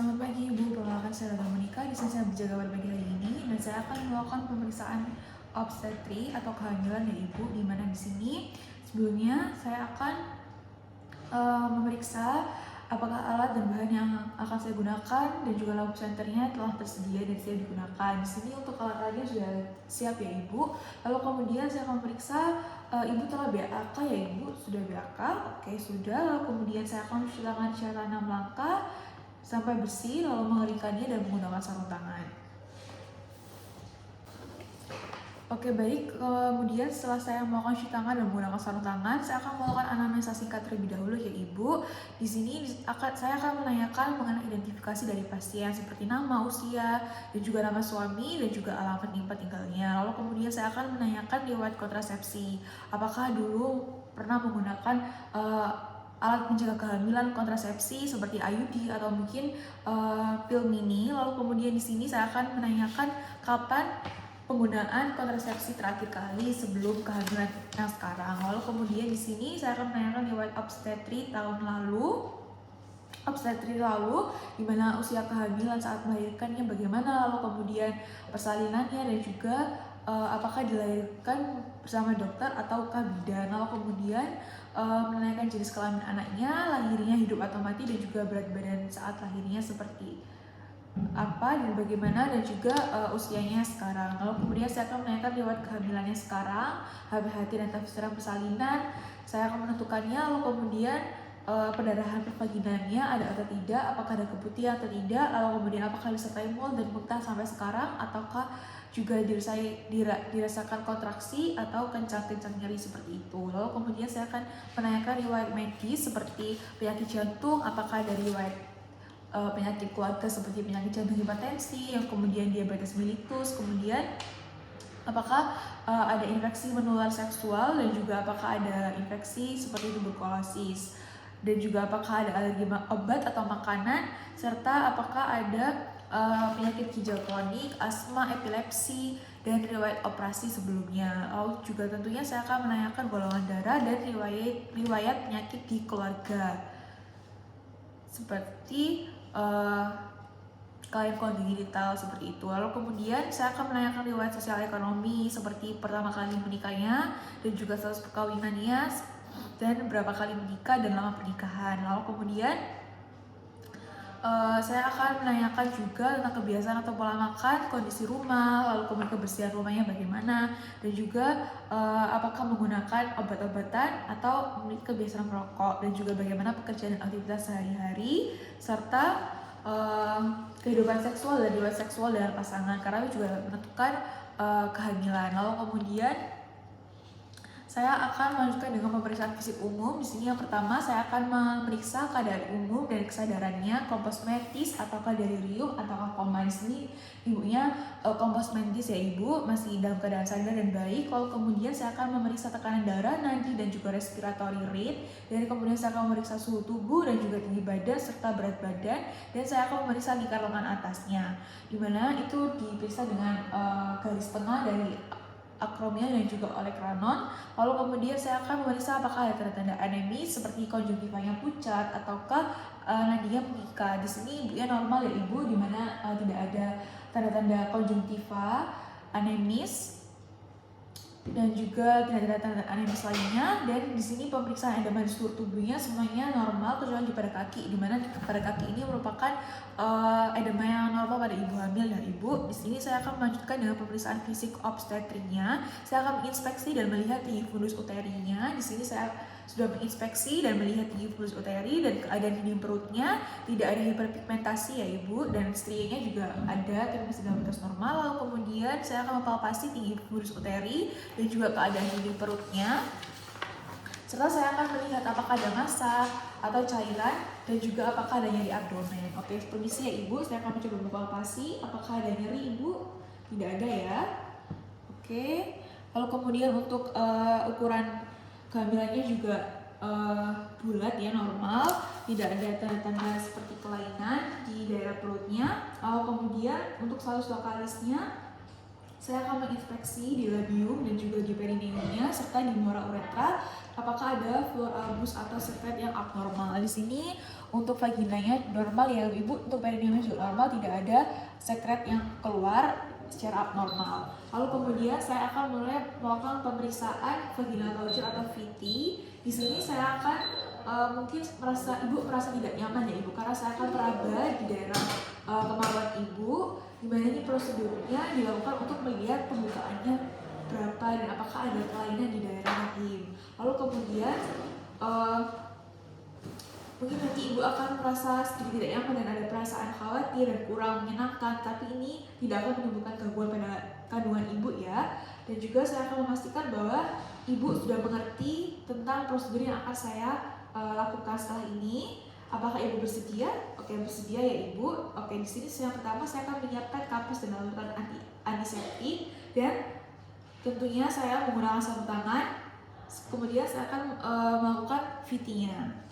Selamat pagi Ibu, perkenalkan saya Rada Monika. Di sini saya berjaga pada pagi hari ini dan saya akan melakukan pemeriksaan obstetri atau kehamilan dari Ibu. Di mana di sini sebelumnya saya akan memeriksa apakah alat dan bahan yang akan saya gunakan dan juga lampu senternya telah tersedia dan siap digunakan. Di sini untuk alat-alatnya sudah siap ya Ibu. Lalu kemudian saya akan memeriksa Ibu telah BAK ya Ibu, sudah BAK? Oke sudah. Lalu kemudian saya akan mencuci tangan secara 6 langkah sampai bersih, lalu mengeringkannya dan menggunakan sarung tangan. Oke baik, kemudian setelah saya melakukan cuci tangan dan menggunakan sarung tangan, saya akan melakukan anamnesa singkat terlebih dahulu ya Ibu. Di sini saya akan menanyakan mengenai identifikasi dari pasien seperti nama, usia, dan juga nama suami dan juga alamat tempat tinggalnya. Lalu kemudian saya akan menanyakan riwayat kontrasepsi. Apakah dulu pernah menggunakan alat penjaga kehamilan kontrasepsi seperti IUD atau mungkin pil mini. Lalu kemudian di sini saya akan menanyakan kapan penggunaan kontrasepsi terakhir kali sebelum kehamilan yang sekarang. Lalu kemudian di sini saya akan menanyakan riwayat obstetri tahun lalu. Di mana usia kehamilan saat melahirkannya bagaimana, lalu kemudian persalinannya dan juga apakah dilahirkan bersama dokter ataukah bidan. Lalu kemudian menanyakan jenis kelamin anaknya, lahirnya hidup atau mati, dan juga berat badan saat lahirnya seperti apa dan bagaimana, dan juga usianya sekarang. Lalu kemudian saya akan menanyakan riwayat kehamilannya sekarang, HBHT dan tafsiran persalinan. Saya akan menentukannya. Lalu kemudian pendarahan pervaginannya ada atau tidak, apakah ada keputihan atau tidak, lalu kemudian apakah disertai mual dan muntah sampai sekarang, ataukah juga dirasakan kontraksi atau kencang-kencang nyeri seperti itu. Lalu kemudian saya akan menanyakan riwayat medis seperti penyakit jantung, apakah ada riwayat penyakit keluarga seperti penyakit jantung hipertensi, yang kemudian diabetes mellitus, kemudian apakah ada infeksi menular seksual, dan juga apakah ada infeksi seperti tuberkulosis, dan juga apakah ada alergi obat atau makanan, serta apakah ada penyakit ginjal kronik, asma, epilepsi, dan riwayat operasi sebelumnya. Lalu juga tentunya saya akan menanyakan golongan darah dan riwayat penyakit di keluarga seperti klien kongenital seperti itu. Lalu kemudian saya akan menanyakan riwayat sosial ekonomi seperti pertama kali menikahnya dan juga status perkawinannya dan berapa kali menikah dan lama pernikahan. Lalu kemudian saya akan menanyakan juga tentang kebiasaan atau pola makan, kondisi rumah, lalu kemudian kebersihan rumahnya bagaimana, dan juga apakah menggunakan obat-obatan atau memiliki kebiasaan merokok, dan juga bagaimana pekerjaan dan aktivitas sehari-hari, serta kehidupan seksual dan riwayat seksual dengan pasangan, karena itu juga menentukan kehamilan. Lalu kemudian saya akan melanjutkan dengan pemeriksaan fisik umum. Di sini yang pertama saya akan memeriksa keadaan umum dari kesadarannya, kompos mentis ataukah delirium ataukah koma. Di sini ibunya kompos mentis ya Ibu, masih dalam keadaan sadar dan baik. Lalu kemudian saya akan memeriksa tekanan darah, nadi, dan juga respiratory rate. Dan kemudian saya akan memeriksa suhu tubuh dan juga tinggi badan serta berat badan. Dan saya akan memeriksa lingkar lengan atasnya, dimana itu diperiksa dengan garis tengah dari akromia dan juga olecranon. Lalu kemudian saya akan memeriksa apakah ada tanda-tanda anemis seperti konjungtivanya pucat ataukah nadinya mengikat. Di sini ibunya normal ya Ibu, dimana tidak ada tanda-tanda konjungtiva, anemis, dan juga tidak ada tanda anemis lainnya. Dan di sini pemeriksaan edema di seluruh tubuhnya semuanya normal kecuali pada kaki, dimana pada kaki ini merupakan edema yang normal pada ibu hamil ya Ibu. Di sini saya akan melanjutkan dengan pemeriksaan fisik obstetrinya. Saya akan menginspeksi dan melihat tinggi fundus uterinya. Di sini saya sudah menginspeksi dan melihat tinggi fundus uteri dan keadaan dinding perutnya tidak ada hiperpigmentasi ya Ibu, dan strienya juga ada tapi masih dalam batas normal. Lalu kemudian saya akan mempalpasi tinggi fundus uteri dan juga keadaan dinding perutnya, serta saya akan melihat apakah ada massa atau cairan dan juga apakah ada nyeri abdomen. Oke, permisi ya Ibu, saya akan mencoba mempalpasi. Apakah ada nyeri Ibu? Tidak ada ya. Oke, lalu kemudian untuk ukuran kehamilannya juga bulat ya, normal, tidak ada tanda-tanda seperti kelainan di daerah perutnya. Lalu kemudian untuk salus lokalisnya saya akan menginspeksi di labium dan juga di perineumnya serta di muara uretra apakah ada fluor albus atau sekret yang abnormal. Di sini untuk vaginanya normal ya ibu, untuk perineumnya juga normal, tidak ada sekret yang keluar secara abnormal. Lalu kemudian saya akan mulai melakukan pemeriksaan vaginal culture atau VT. Di sini saya akan mungkin ibu merasa tidak nyaman ya ibu, karena saya akan meraba di daerah kemaluan ibu, dimana ini prosedurnya dilakukan untuk melihat pembukaannya berapa dan apakah ada kelainan di daerah rahim. Lalu kemudian mungkin nanti ibu akan merasa sedikit tidak nyaman dan ada perasaan khawatir dan kurang menyenangkan, tapi ini tidak akan menimbulkan gangguan pada kandungan ibu ya. Dan juga saya akan memastikan bahwa ibu sudah mengerti tentang prosedur yang akan saya lakukan setelah ini. Apakah ibu bersedia? Oke, bersedia ya ibu. Oke, di sini yang pertama saya akan menyiapkan kapas dan larutan antiseptik, dan tentunya saya menggunakan sarung tangan. Kemudian saya akan melakukan VT-nya.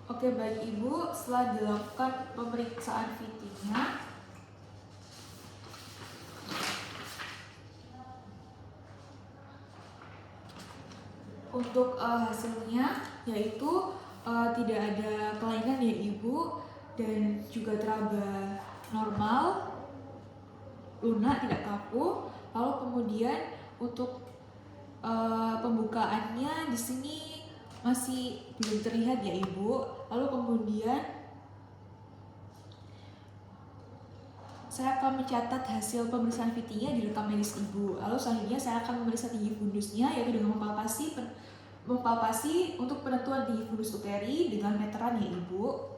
Oke, baik ibu, setelah dilakukan pemeriksaan VT-nya, untuk hasilnya yaitu tidak ada kelainan ya ibu, dan juga teraba normal, lunak, tidak kaku. Lalu kemudian untuk pembukaannya di sini masih belum terlihat ya ibu. Lalu kemudian saya akan mencatat hasil pemeriksaan VT-nya di rekam medis ibu. Lalu selanjutnya saya akan memeriksa tinggi fundusnya, yaitu dengan mempalpasi untuk penentuan tinggi fundus uteri dengan meteran ya ibu.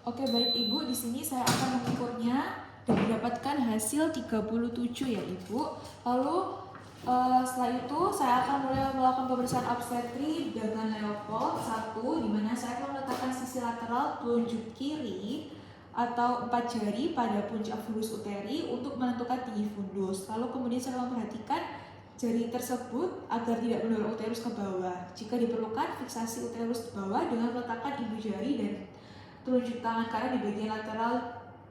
Oke, baik ibu, di sini saya akan mengukurnya dan mendapatkan hasil 37 ya ibu. Lalu setelah itu saya akan mulai melakukan pemeriksaan obstetri dengan Leopold 1, di mana saya akan meletakkan sisi lateral telunjuk kiri atau 4 jari pada puncak fundus uteri untuk menentukan tinggi fundus. Lalu kemudian saya memperhatikan jari tersebut agar tidak mendorong uterus ke bawah. Jika diperlukan, fiksasi uterus ke bawah dengan meletakkan ibu jari dan telunjuk tangan kanan di bagian lateral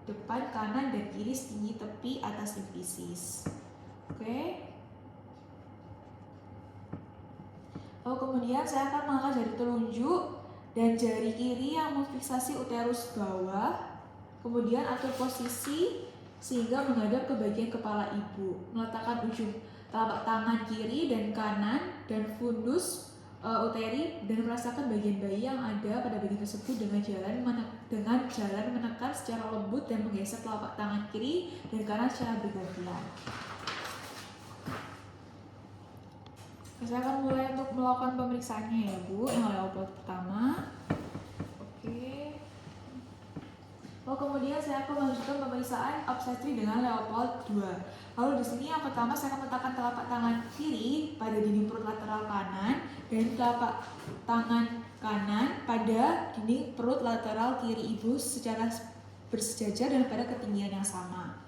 depan kanan dan kiri setinggi tepi atas difisis. Oke. Lalu kemudian saya akan mengangkat jari telunjuk dan jari kiri yang memfiksasi uterus bawah. Kemudian atur posisi sehingga menghadap ke bagian kepala ibu. Meletakkan ujung telapak tangan kiri dan kanan dan fundus uteri, dan merasakan bagian bayi yang ada pada bagian tersebut dengan jalan menekan secara lembut dan menggeser telapak tangan kiri dan kanan secara bergantian. Saya akan mulai untuk melakukan pemeriksaannya ya Bu, yang Leopold pertama. Oke. Lalu kemudian saya akan melanjutkan pemeriksaan obstetri dengan Leopold 2. Lalu di sini yang pertama saya akan meletakkan telapak tangan kiri pada dinding perut lateral kanan dan telapak tangan kanan pada dinding perut lateral kiri ibu secara bersejajar dan pada ketinggian yang sama.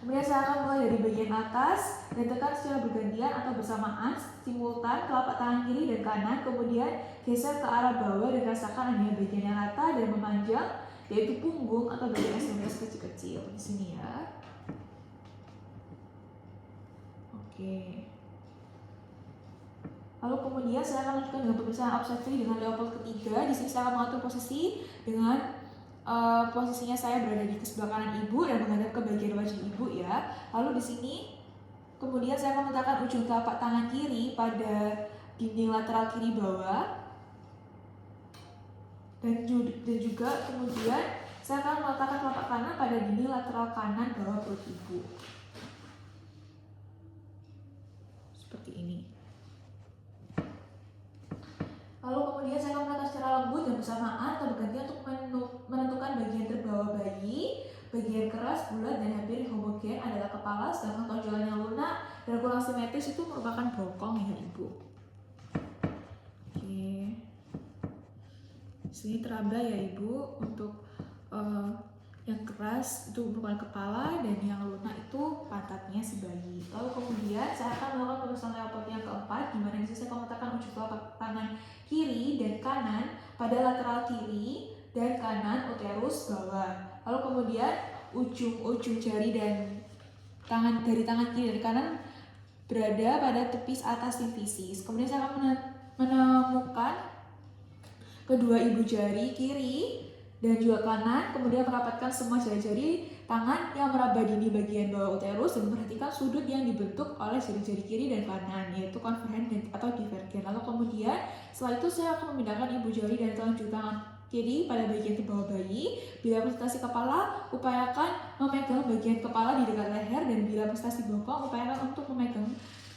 Kemudian saya akan mulai dari bagian atas dan tekan secara bergantian atau bersamaan simultan telapak tangan kiri dan kanan, kemudian geser ke arah bawah dan rasakan adanya bagian yang rata dan memanjang, yaitu punggung atau bagian SMS kecil-kecil di sini ya. Oke. Lalu kemudian saya akan lanjutkan dengan pemeriksaan obstetri dengan Leopold ketiga. Di sini saya akan mengatur posisi dengan posisinya saya berada di sebelah kanan ibu dan menghadap ke bagian wajah ibu ya. Lalu di sini kemudian saya akan meletakkan ujung telapak tangan kiri pada dinding lateral kiri bawah, dan juga kemudian saya akan meletakkan telapak kanan pada dinding lateral kanan bawah perut ibu. Seperti ini. Lalu kemudian saya akan meletakkan secara lembut dan bersamaan atau bergantian untuk menentukan bagian terbawah bayi. Bagian keras, bulat, dan hampir homogen adalah kepala, sedangkan tonjolan yang lunak dan kurang simetris itu merupakan bokong ya ibu. Oke. Sini teraba ya ibu. Untuk yang keras itu merupakan kepala dan yang lunak itu pantatnya si bayi. Lalu kemudian saya akan melakukan pemeriksaan Leopold yang keempat, di mana saya akan meletakkan ujung telapak tangan kiri dan kanan pada lateral kiri dan kanan uterus bawah. Lalu kemudian ujung jari dan tangan kiri dan kanan berada pada tepis atas simfisis. Kemudian saya akan menemukan kedua ibu jari kiri dan juga kanan, kemudian merapatkan semua jari-jari tangan yang meraba dini bagian bawah uterus dan memperhatikan sudut yang dibentuk oleh jari-jari kiri dan kanan, yaitu konvergen atau divergen. Lalu kemudian setelah itu saya akan memindahkan ibu jari dan telunjuk tangan kiri pada bagian ke bawah bayi. Bila presentasi kepala, upayakan memegang bagian kepala di dekat leher, dan bila presentasi bokong, upayakan untuk memegang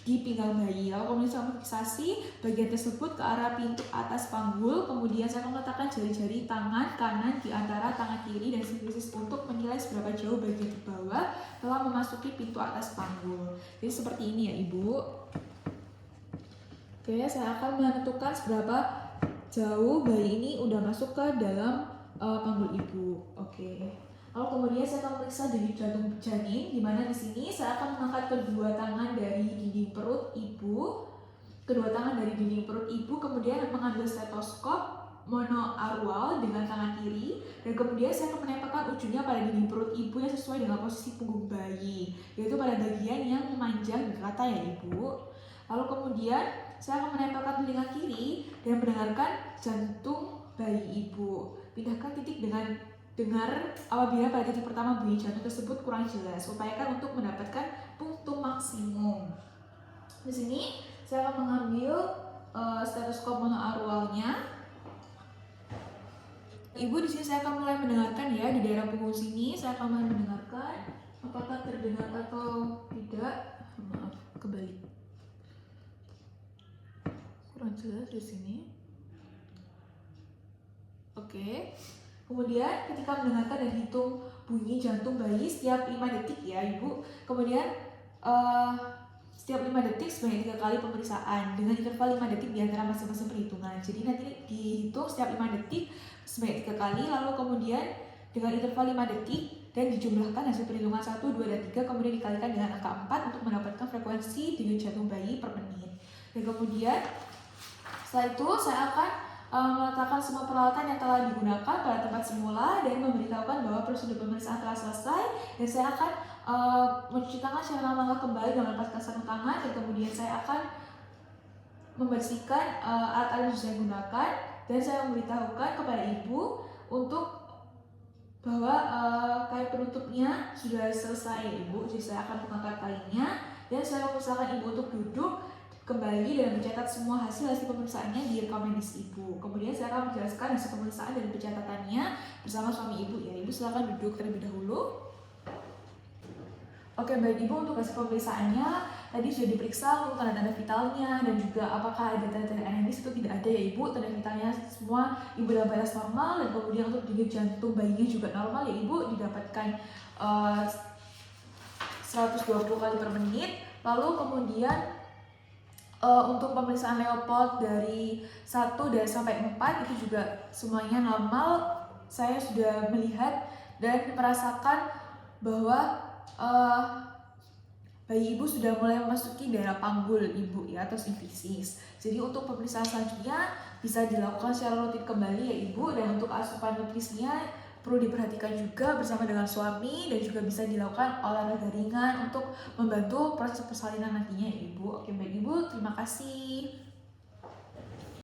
di pinggang bayi. Lalu kemudian saya fiksasi bagian tersebut ke arah pintu atas panggul. Kemudian saya akan meletakkan jari-jari tangan kanan di antara tangan kiri dan simfisis untuk menilai seberapa jauh bagian di bawah telah memasuki pintu atas panggul. Jadi seperti ini ya Ibu. Oke, saya akan menentukan seberapa jauh bayi ini udah masuk ke dalam panggul Ibu. Oke. Lalu kemudian saya akan memeriksa denyut jantung janin, di mana di sini saya akan mengangkat kedua tangan dari dinding perut ibu, kemudian mengambil stetoskop monoarual dengan tangan kiri, dan kemudian saya akan menempelkan ujungnya pada dinding perut ibu yang sesuai dengan posisi punggung bayi, yaitu pada bagian yang memanjang di rata ya Ibu. Lalu kemudian saya akan menempelkan telinga kiri dan mendengarkan jantung bayi Ibu. Pindahkan titik dengan dengar apabila pada titik pertama bunyi jantung tersebut kurang jelas. Upayakan untuk mendapatkan punktum maksimum. Di sini saya akan mengambil stetoskop monoarualnya. Ibu, di sini saya akan mulai mendengarkan ya, di daerah punggung sini saya akan mulai mendengarkan apakah terdengar atau tidak. Maaf, kebalik. Kurang jelas di sini. Oke. Kemudian ketika mendengarkan dan hitung bunyi jantung bayi setiap 5 detik ya Ibu. Kemudian setiap 5 detik sebanyak 3 kali pemeriksaan dengan interval 5 detik di antara masing-masing perhitungan. Jadi nanti dihitung setiap 5 detik sebanyak 3 kali, lalu kemudian dengan interval 5 detik dan dijumlahkan hasil perhitungan 1, 2, dan 3, kemudian dikalikan dengan angka 4 untuk mendapatkan frekuensi denyut jantung bayi per menit. Dan kemudian setelah itu saya akan meletakkan semua peralatan yang telah digunakan pada tempat semula dan memberitahukan bahwa prosedur pemeriksaan telah selesai, dan saya akan mencuci tangan secara langkah kembali dengan melepaskan sarung tangan, dan kemudian saya akan membersihkan alat-alat yang saya gunakan, dan saya memberitahukan kepada Ibu untuk bahwa kain penutupnya sudah selesai Ibu. Jadi saya akan mengangkat kainnya dan saya mempersilakan Ibu untuk duduk kembali dan mencatat semua hasil pemeriksaannya di rekam medis Ibu. Kemudian saya akan menjelaskan hasil pemeriksaan dan pencatatannya bersama suami Ibu ya. Ibu silakan duduk terlebih dahulu. Oke, baik Ibu, untuk hasil pemeriksaannya tadi sudah diperiksa untuk tanda-tanda vitalnya dan juga apakah ada tanda-tanda anemis itu tidak ada ya Ibu. Tanda vitalnya semua Ibu dalam batas normal, dan kemudian untuk denyut jantung bayinya juga normal ya Ibu, didapatkan 120 kali per menit. Lalu kemudian untuk pemeriksaan Leopold dari 1 dan sampai 4 itu juga semuanya normal. Saya sudah melihat dan merasakan bahwa bayi Ibu sudah mulai memasuki daerah panggul Ibu ya, atau simfisis. Jadi untuk pemeriksaan selanjutnya bisa dilakukan secara rutin kembali ya Ibu, dan untuk asupan nutrisinya perlu diperhatikan juga bersama dengan suami, dan juga bisa dilakukan olahraga ringan untuk membantu proses persalinan nantinya Ibu. Oke baik Ibu, terima kasih.